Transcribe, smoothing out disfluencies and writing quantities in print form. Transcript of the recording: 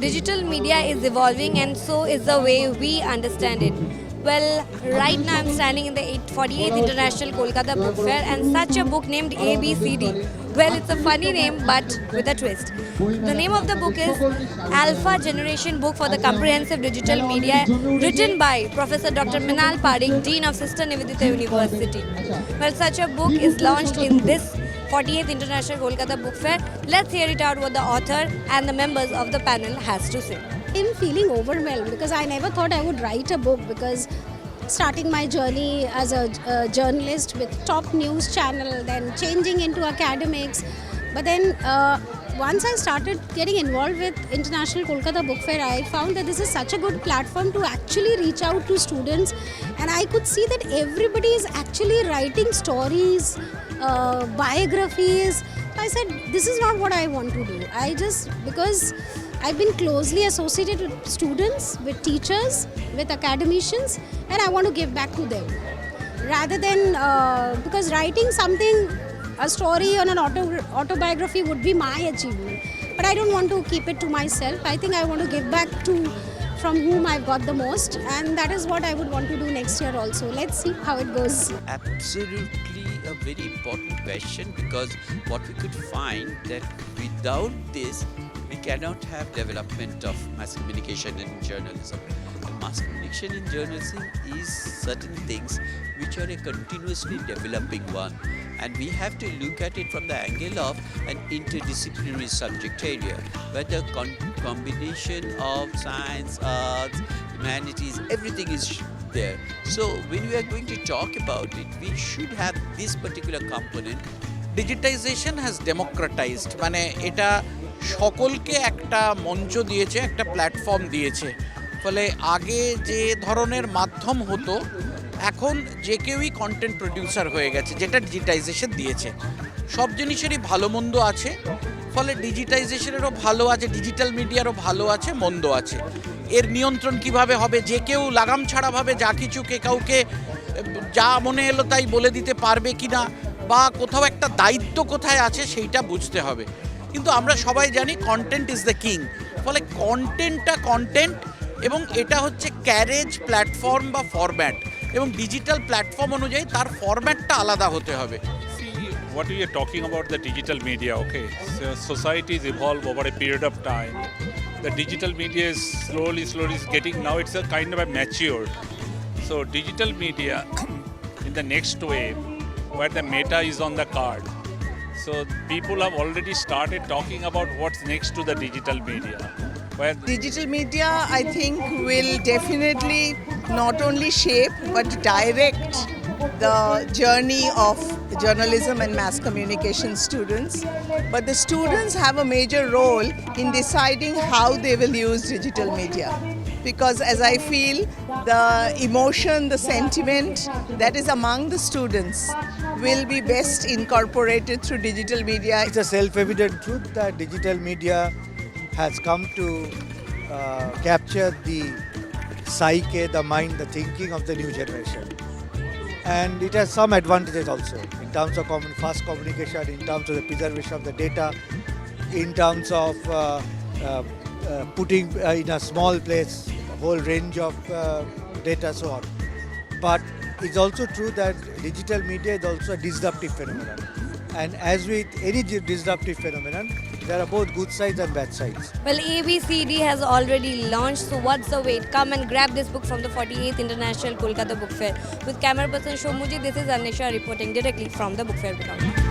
digital media is evolving and so is the way we understand it. Well, right now I'm standing in the 48th International Kolkata Book Fair and such a book named ABCD. Well, it's a funny name but with a twist. The name of the book is Alpha Generation Book for the Comprehensive Digital Media, written by Professor Dr. Minal Parekh, Dean of Sister Nivedita University. Well, such a book is launched in this 48th International Kolkata Book Fair. Let's hear it out what the author and the members of the panel has to say. I'm feeling overwhelmed because I never thought I would write a book, because starting my journey as a journalist with top news channel, then changing into academics. But then once I started getting involved with International Kolkata Book Fair, I found that this is such a good platform to actually reach out to students, and I could see that everybody is actually writing stories, biographies. I said, this is not what I want to do. Because I've been closely associated with students, with teachers, with academicians, and I want to give back to them. Rather than, because writing something, a story on an autobiography would be my achievement. But I don't want to keep it to myself. I think I want to give back to from whom I've got the most, and that is what I would want to do next year also. Let's see how it goes. Absolutely a very important question, because what we could find that without this, we cannot have development of mass communication and journalism. And mass communication and journalism is certain things which are a continuously developing one. And we have to look at it from the angle of an interdisciplinary subject area, where the combination of science, arts, humanities, everything is there. So when we are going to talk about it, we should have this particular component. Digitization has democratized, মানে এটা সকলকে একটা মঞ্চ দিয়েছে, একটা platform দিয়েছে। ফলে আগে যে ধরনের মাধ্যম হতো, এখন যে কেউই কন্টেন্ট প্রডিউসার হয়ে গেছে, যেটা ডিজিটাইজেশন দিয়েছে। সব জিনিসেরই ভালো মন্দ আছে, ফলে ডিজিটাইজেশনেরও ভালো আছে, ডিজিটাল মিডিয়ারও ভালো আছে, মন্দ আছে। এর নিয়ন্ত্রণ কিভাবে হবে? যে কেউ লাগাম ছাড়াভাবে যা কিছু কাউকে যা মনে এলো তাই বলে দিতে পারবে কিনা, বা কোথাও একটা দায়িত্ব কোথায় আছে সেইটা বুঝতে হবে। কিন্তু আমরা সবাই জানি কন্টেন্ট ইজ দ্য কিং। ফলে কন্টেন্ট এবং এটা হচ্ছে ক্যারেজ প্ল্যাটফর্ম বা ফরম্যাট, এবং ডিজিটাল প্ল্যাটফর্ম অনুযায়ী তার ফরম্যাটটা আলাদা হতে হবে। What we are talking about the digital media, okay? So societies evolve over a period of time. The digital media is slowly is getting, now it's a kind of a matured. So digital media in the next wave, where the meta is on the card. So people have already started talking about what's next to the digital media. Where digital media, I think, will definitely not only shape but direct the journey of journalism and mass communication students. But the students have a major role in deciding how they will use digital media. Because as I feel, the emotion, the sentiment that is among the students will be best incorporated through digital media. It's a self-evident truth that digital media has come to capture the psyche, the mind, the thinking of the new generation. And it has some advantages also in terms of fast communication, in terms of the preservation of the data, in terms of putting in a small place a whole range of data, so on. But it's also true that digital media is also a disruptive phenomenon. And as with any disruptive phenomenon, there are both good sides and bad sides. Well, ABCD has already launched, so what's the wait? Come and grab this book from the 48th International Kolkata Book Fair. With camera person Shomuji, this is Anisha reporting directly from the Book Fair ground.